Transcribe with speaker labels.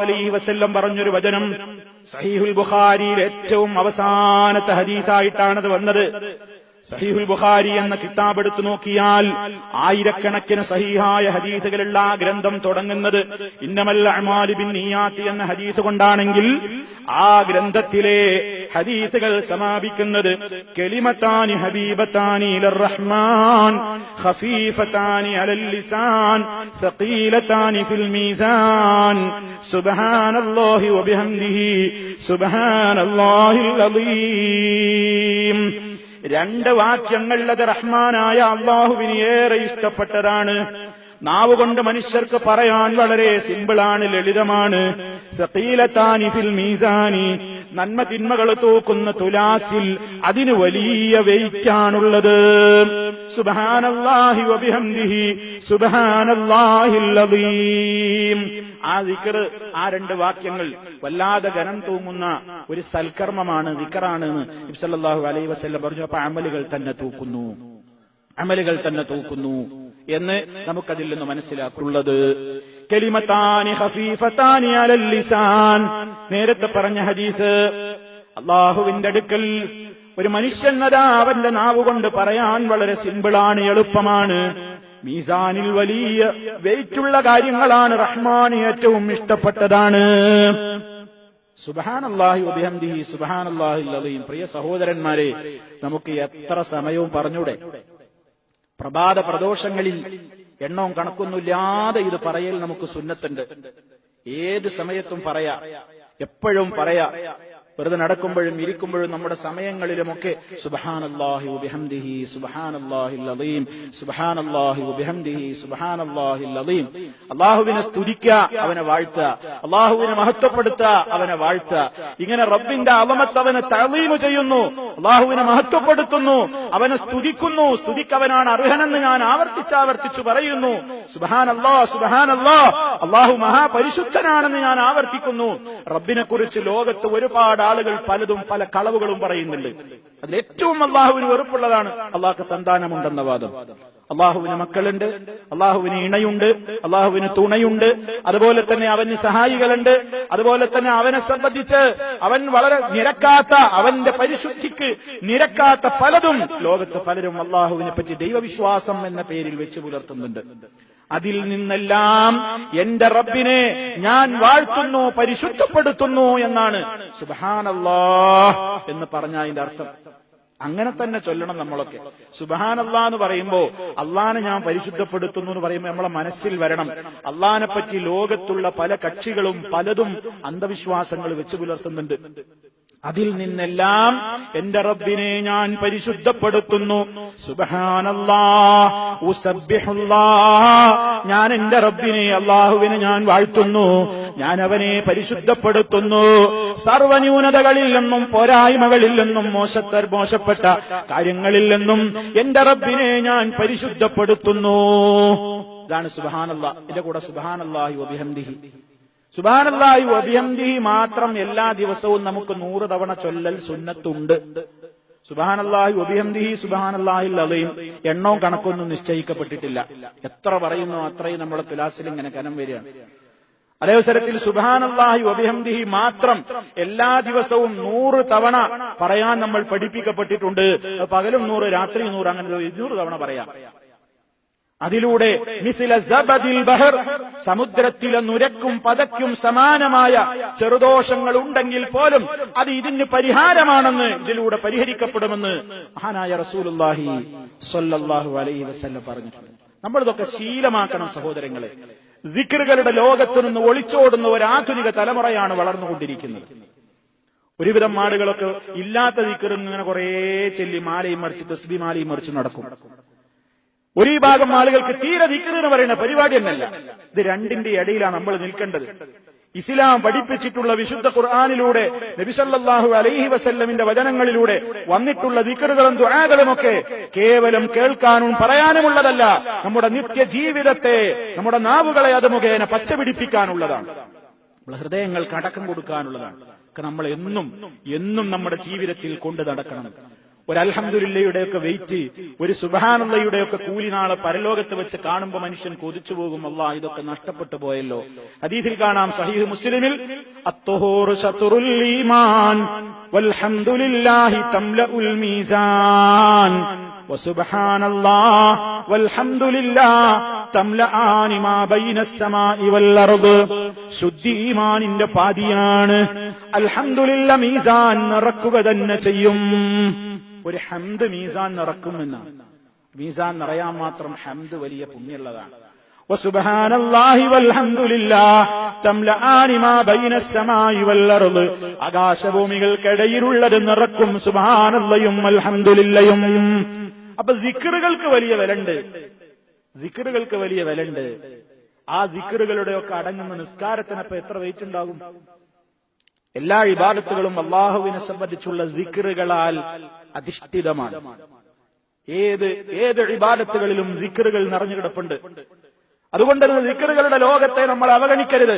Speaker 1: അലൈഹി വസല്ലം പറഞ്ഞൊരു വചനം സഹീഹുൽ ബുഖാരിയിൽ ഏറ്റവും അവസാനത്തെ ഹദീസായിട്ടാണത് വന്നത്. സഹീഹുൽ ബുഖാരി എന്ന കിതാബ് എടുത്തു നോക്കിയാൽ ആയിരക്കണക്കിന് സഹീഹായ ഹദീസുകളുള്ള ആ ഗ്രന്ഥം തുടങ്ങുന്നത് ഇന്നമൽ അഅ്മാലു ബിന്നിയാത്തി എന്ന ഹദീസ് കൊണ്ടാണെങ്കിൽ ആ ഗ്രന്ഥത്തിലെ ഹദീസുകൾ സമാപിക്കുന്നത് കലിമത്താനി ഹബീബത്താനി ഇലർ റഹ്മാൻ ഖഫീഫത്താനി അലൽ ലിസാൻ സഖീലത്താനി ഫിൽ മീസാൻ സുബ്ഹാനല്ലാഹി വബിഹംദിഹി സുബ്ഹാനല്ലാഹിൽ അളീം. രണ്ട് വാക്യങ്ങൾ അത് റഹ്മാനായ അല്ലാഹുവിന് ഏറെ ഇഷ്ടപ്പെട്ടതാണ്. നാവുകൊണ്ട് മനുഷ്യർക്ക് പറയാൻ വളരെ സിമ്പിളാണ്, ലളിതമാണ്. സഖീലത്താനി ഫിൽ മീസാനി, നന്മ തിന്മകൾ തൂക്കുന്ന തുലാസിൽ അതിന് വലിയ വെയിറ്റാണുള്ളത്. സുബ്ഹാനല്ലാഹി വബിഹംദിഹി സുബ്ഹാനല്ലാഹിൽ അളീം. ആ ദിക്ർ, ആ രണ്ട് വാക്യങ്ങൾ വല്ലാതെ ഘനം തൂങ്ങുന്ന ഒരു സൽക്കർമ്മമാണ്, ദിക്റാണ് നബി സല്ലല്ലാഹു അലൈഹി വസല്ലം പറഞ്ഞു. അപ്പൊ അമലുകൾ തന്നെ തൂക്കുന്നു എന്ന് നമുക്കതിൽ നിന്ന് മനസ്സിലാക്കുള്ളത്. കലിമത്താനി ഖഫീഫത്താനി അലൽ ലിസാൻ, നേരത്തെ പറഞ്ഞ ഹദീസ്. അല്ലാഹുവിന്റെ അടുക്കൽ ഒരു മനുഷ്യനതാ അവന്റെ നാവുകൊണ്ട് പറയാൻ വളരെ സിമ്പിളാണ്, എളുപ്പമാണ്. മീസാനിൽ വലിയ വെയിറ്റുള്ള കാര്യങ്ങളാണ്, റഹ്മാൻ ഏറ്റവും ഇഷ്ടപ്പെട്ടതാണ്. സുബ്ഹാനല്ലാഹി വബിഹംദിഹി സുബ്ഹാനല്ലാഹിൽ അളീം. പ്രിയ സഹോദരന്മാരെ, നമുക്ക് എത്ര സമയവും പറഞ്ഞൂടെ? പ്രഭാത പ്രദോഷങ്ങളിൽ എണ്ണവും കണക്കൊന്നുമില്ലാതെ ഇത് പറയൽ നമുക്ക് സുന്നത്തുണ്ട്. ഏത് സമയത്തും പറയാ, എപ്പോഴും പറയാ. വെറുതെ നടക്കുമ്പോഴും ഇരിക്കുമ്പോഴും നമ്മുടെ സമയങ്ങളിലുമൊക്കെ സുബ്ഹാനല്ലാഹി വബിഹംദിഹി സുബ്ഹാനല്ലാഹിൽ അളീം സുബ്ഹാനല്ലാഹി വബിഹംദിഹി സുബ്ഹാനല്ലാഹിൽ അളീം. അല്ലാഹുവിനെ സ്തുതിക്കുക, അവനെ വാഴ്ത്തുക. അല്ലാഹുവിനെ മഹത്വപ്പെടുത്തുക, അവനെ വാഴ്ത്തുക. ഇങ്ങനെ റബ്ബിന്റെ അളമത്ത് അവനെ തഅളീം ചെയ്യുന്നു, അല്ലാഹുവിനെ മഹത്വപ്പെടുത്തുന്നു, അവനെ സ്തുതിക്കുന്നു. സ്തുതിക്കവനാണ് അർഹനെന്ന് ഞാൻ ആവർത്തിച്ചു പറയുന്നു. സുബ്ഹാനല്ലാഹ് സുബ്ഹാനല്ലാഹ്, അല്ലാഹു മഹാപരിശുദ്ധനാണെന്ന് ഞാൻ ആവർത്തിക്കുന്നു. റബ്ബിനെ കുറിച്ച് ലോകത്ത് ഒരുപാട് ആളുകൾ പലതും പല കളവുകളും പറയുന്നുണ്ട്. അതിലേറ്റവും അള്ളാഹുവിന് വെറുപ്പുള്ളതാണ് അള്ളാഹ്ക്ക് സന്താനമുണ്ടെന്ന വാദം. അള്ളാഹുവിന് മക്കളുണ്ട്, അള്ളാഹുവിന് ഇണയുണ്ട്, അള്ളാഹുവിന് തുണയുണ്ട്, അതുപോലെ തന്നെ അവന് സഹായികളുണ്ട്. അതുപോലെ തന്നെ അവനെ സംബന്ധിച്ച് അവൻ വളരെ നിരക്കാത്ത, അവന്റെ പരിശുദ്ധിക്ക് നിരക്കാത്ത പലതും ലോകത്ത് പലരും അള്ളാഹുവിനെ പറ്റി ദൈവവിശ്വാസം എന്ന പേരിൽ വെച്ച് പുലർത്തുന്നുണ്ട്. അതിൽ നിന്നെല്ലാം എന്റെ റബ്ബിനെ ഞാൻ വാഴ്ത്തുന്നു, പരിശുദ്ധപ്പെടുത്തുന്നു എന്നാണ് സുബ്ഹാനല്ലാഹ് എന്ന് പറഞ്ഞ അതിന്റെ അർത്ഥം. അങ്ങനെ തന്നെ ചൊല്ലണം നമ്മളൊക്കെ. സുബ്ഹാനല്ലാഹ് എന്ന് പറയുമ്പോ അള്ളാനെ ഞാൻ പരിശുദ്ധപ്പെടുത്തുന്നു എന്ന് പറയുമ്പോൾ നമ്മളെ മനസ്സിൽ വരണം, അള്ളാനെ പറ്റി ലോകത്തുള്ള പല കക്ഷികളും പലതും അന്ധവിശ്വാസങ്ങൾ വെച്ച് പുലർത്തുന്നുണ്ട്. അതിൽ നിന്നെല്ലാം എന്റെ റബ്ബിനെ ഞാൻ പരിശുദ്ധപ്പെടുത്തുന്നു. സുബ്ഹാനല്ലാഹ് ഉസബ്ബിഹുല്ലാഹ്, ഞാൻ എന്റെ റബ്ബിനെ അല്ലാഹുവിനെ ഞാൻ വാഴ്ത്തുന്നു, ഞാൻ അവനെ പരിശുദ്ധപ്പെടുത്തുന്നു. സർവന്യൂനതകളിൽ നിന്നും പോരായ്മകളിൽ നിന്നും മോശപ്പെട്ട കാര്യങ്ങളിൽ നിന്നും എന്റെ റബ്ബിനെ ഞാൻ പരിശുദ്ധപ്പെടുത്തുന്നു. ഇതാണ് സുബ്ഹാനല്ലാഹ്. ഇതിന്റെ കൂടെ സുബ്ഹാനല്ലാഹി വബിഹംദിഹി സുബ്ഹാനല്ലാഹി വബിഹംദിഹി മാത്രം എല്ലാ ദിവസവും നമുക്ക് 100 തവണ ചൊല്ലൽ സുന്നത്തുണ്ട്. സുബ്ഹാനല്ലാഹി വബിഹംദിഹി സുബ്ഹാനല്ലാഹിൽ അളീം എണ്ണവും കണക്കൊന്നും നിശ്ചയിക്കപ്പെട്ടിട്ടില്ല. എത്ര പറയുന്നു അത്രയും നമ്മുടെ തുലാസിൽ ഇങ്ങനെ കനം വരികയാണ്. അതേവസരത്തിൽ സുബ്ഹാനല്ലാഹി വബിഹംദിഹി മാത്രം എല്ലാ ദിവസവും 100 തവണ പറയാൻ നമ്മൾ പഠിപ്പിക്കപ്പെട്ടിട്ടുണ്ട്. പകലും 100, രാത്രി 100, അങ്ങനെ 200 തവണ പറയാം. അതിലൂടെ മിസ്ല സബദിൽ ബഹർ, സമുദ്രത്തിലെ നുരക്കും പതയ്ക്കും സമാനമായ ചെറുദോഷങ്ങൾ ഉണ്ടെങ്കിൽ പോലും അത് ഇതിന് പരിഹാരമാണെന്ന്, ഇതിലൂടെ പരിഹരിക്കപ്പെടുമെന്ന് മഹാനായ റസൂലുള്ളാഹി സ്വല്ലല്ലാഹു അലൈഹി വസല്ലം പറഞ്ഞിട്ടുണ്ട്. നമ്മളിതൊക്കെ ശീലമാക്കണം സഹോദരങ്ങളെ. ദിക്റുകളുടെ ലോകത്തു നിന്ന് ഒളിച്ചോടുന്ന ഒരു ആധുനിക തലമുറയാണ് വളർന്നുകൊണ്ടിരിക്കുന്നത്. ഒരുവിധം ആളുകളൊക്കെ ഇല്ലാത്ത ദിക്ർ ഇങ്ങനെ കുറെ ചെല്ലി മാലയും മറിച്ച് തസ്ബീഹ് മാലയും മറിച്ച് നടക്കും. ഒരു വിഭാഗം ആളുകൾക്ക് തീരെ ദിക്ർ എന്ന് പറയുന്ന പരിപാടി എന്നല്ല. ഇത് രണ്ടിന്റെ ഇടയിലാണ് നമ്മൾ നിൽക്കേണ്ടത്. ഇസ്ലാം പഠിപ്പിച്ചിട്ടുള്ള വിശുദ്ധ ഖുർആനിലൂടെ നബി സല്ലല്ലാഹു അലൈഹി വസല്ലമിന്റെ വചനങ്ങളിലൂടെ വന്നിട്ടുള്ള ദിക്റുകളും ദുആകളുമൊക്കെ കേവലം കേൾക്കാനും പറയാനുമുള്ളതല്ല, നമ്മുടെ നിത്യജീവിതത്തെ, നമ്മുടെ നാവുകളെ അത് മുഖേന പച്ചപിടിപ്പിക്കാനുള്ളതാണ്, നമ്മുടെ ഹൃദയങ്ങൾക്ക് അടക്കം കൊടുക്കാനുള്ളതാണ്. നമ്മൾ എന്നും നമ്മുടെ ജീവിതത്തിൽ കൊണ്ടു നടക്കണം. ഒരു അൽഹംദുലില്ലയുടെയൊക്കെ വെയിറ്റ്, ഒരു സുബ്ഹാനല്ലാഹയുടെയൊക്കെ കൂലി നാളെ പരലോകത്ത് വെച്ച് കാണുമ്പോൾ മനുഷ്യൻ കൊതിച്ചു പോകും, അല്ലാഹ് ഇതൊക്കെ നഷ്ടപ്പെട്ടു പോയല്ലോ. ഹദീസിൽ കാണാം, സഹീഹ് മുസ്ലിമിൽ, അത്തൊഹൂറു ശത്റുൽ ഈമാൻ വൽഹംദുലില്ലാഹി തംലഉൽ മീസാൻ വസുബ്ഹാനല്ലാഹ് വൽഹംദുലില്ലാഹ് തംലആനി മാ ബൈനസ് സമാഇ വൽ അർദ്. ശുദ്ധി ഈമാനിന്റെ പാതിയാണ്. അൽഹംദുലില്ലാ മീസാൻ നിറക്കുക തന്നെ ചെയ്യും. ഒരു ഹംദ് മീസാൻ നിറക്കുമെന്നാണ്. മീസാൻ നിറയാൻ മാത്രം ഹംദ് വലിയ പുണ്യമുള്ളതാണ്. വസുബ്ഹാനല്ലാഹി വൽഹംദുലില്ലാഹ് തംലആനി മാ ബൈനസ് സമാഇ വൽ അർദ്. ആകാശഭൂമികൾക്കിടയിലുള്ളത് നിറക്കും സുബ്ഹാനല്ലാഹും അൽഹംദുലില്ലയും. അപ്പൊ ദിക്റുകൾക്ക് വലിയ വിലണ്ട്, ദിക്റുകൾക്ക് വലിയ വിലണ്ട്. ആ ദിക്റുകളുടെയൊക്കെ അടങ്ങുന്ന നിസ്കാരത്തിനപ്പോ എത്ര വെയിറ്റ് ഉണ്ടാകും? എല്ലാ ഇബാദത്തുകളും അല്ലാഹുവിനെ സംബന്ധിച്ചുള്ള ദിക്റുകളാൽ അധിഷ്ഠിതമാണ്. ഏത് ഇബാദത്തുകളിലും ദിക്റുകൾ നിറഞ്ഞു കിടപ്പുണ്ട്. അതുകൊണ്ട് ദിക്റുകളുടെ ലോകത്തെ നമ്മൾ അവഗണിക്കരുത്.